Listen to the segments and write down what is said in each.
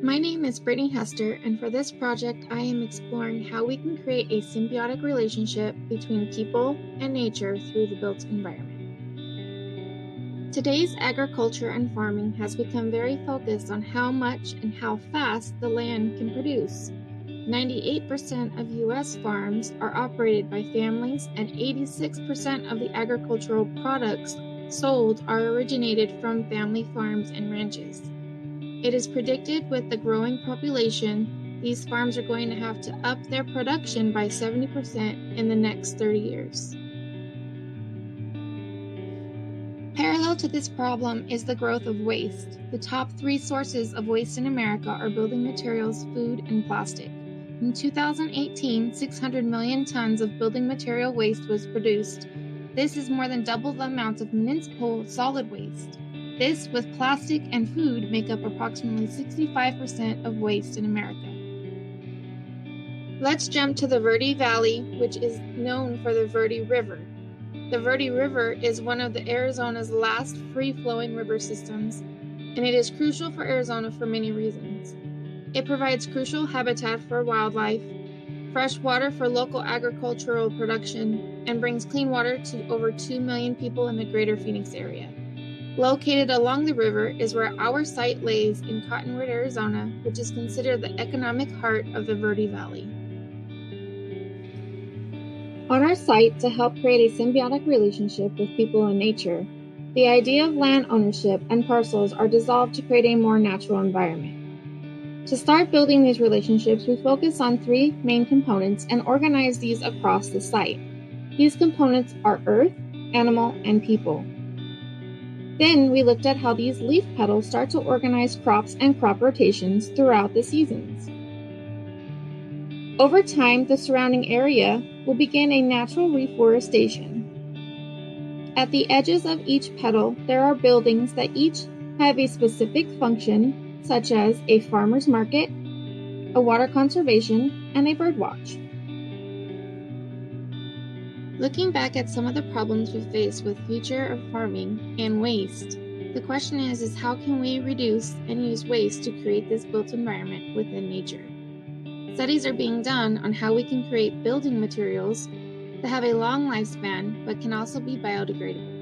My name is Brittany Hester, and for this project, I am exploring how we can create a symbiotic relationship between people and nature through the built environment. Today's agriculture and farming has become very focused on how much and how fast the land can produce. 98% of U.S. farms are operated by families, and 86% of the agricultural products sold are originated from family farms and ranches. It is predicted with the growing population, these farms are going to have to up their production by 70% in the next 30 years. Parallel to this problem is the growth of waste. The top 3 sources of waste in America are building materials, food, and plastic. In 2018, 600 million tons of building material waste was produced. This is more than double the amount of municipal solid waste. This, with plastic and food, make up approximately 65% of waste in America. Let's jump to the Verde Valley, which is known for the Verde River. The Verde River is one of Arizona's last free-flowing river systems, and it is crucial for Arizona for many reasons. It provides crucial habitat for wildlife, fresh water for local agricultural production, and brings clean water to over 2 million people in the greater Phoenix area. Located along the river is where our site lays in Cottonwood, Arizona, which is considered the economic heart of the Verde Valley. On our site, to help create a symbiotic relationship with people and nature, the idea of land ownership and parcels are dissolved to create a more natural environment. To start building these relationships, we focus on 3 main components and organize these across the site. These components are earth, animal, and people. Then we looked at how these leaf petals start to organize crops and crop rotations throughout the seasons. Over time, the surrounding area will begin a natural reforestation. At the edges of each petal, there are buildings that each have a specific function, such as a farmer's market, a water conservation, and a bird watch. Looking back at some of the problems we face with future of farming and waste, the question is how can we reduce and use waste to create this built environment within nature? Studies are being done on how we can create building materials that have a long lifespan but can also be biodegradable.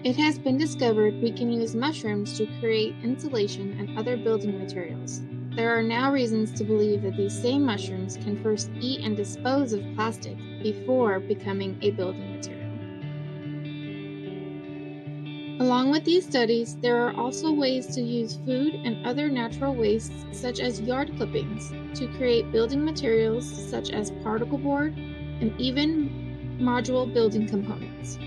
It has been discovered we can use mushrooms to create insulation and other building materials. There are now reasons to believe that these same mushrooms can first eat and dispose of plastic before becoming a building material. Along with these studies, there are also ways to use food and other natural wastes, such as yard clippings, to create building materials such as particle board and even module building components.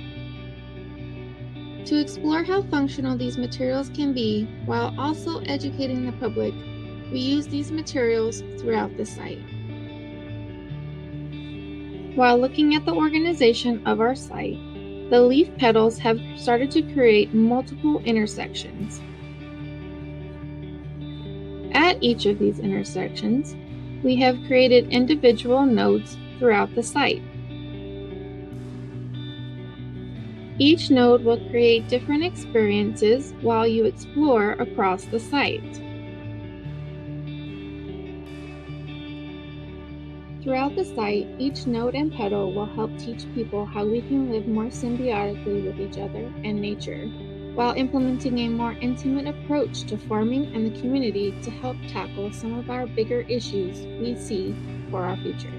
To explore how functional these materials can be, while also educating the public, we use these materials throughout the site. While looking at the organization of our site, the leaf petals have started to create multiple intersections. At each of these intersections, we have created individual nodes throughout the site. Each node will create different experiences while you explore across the site. Throughout the site, each node and petal will help teach people how we can live more symbiotically with each other and nature, while implementing a more intimate approach to farming and the community to help tackle some of our bigger issues we see for our future.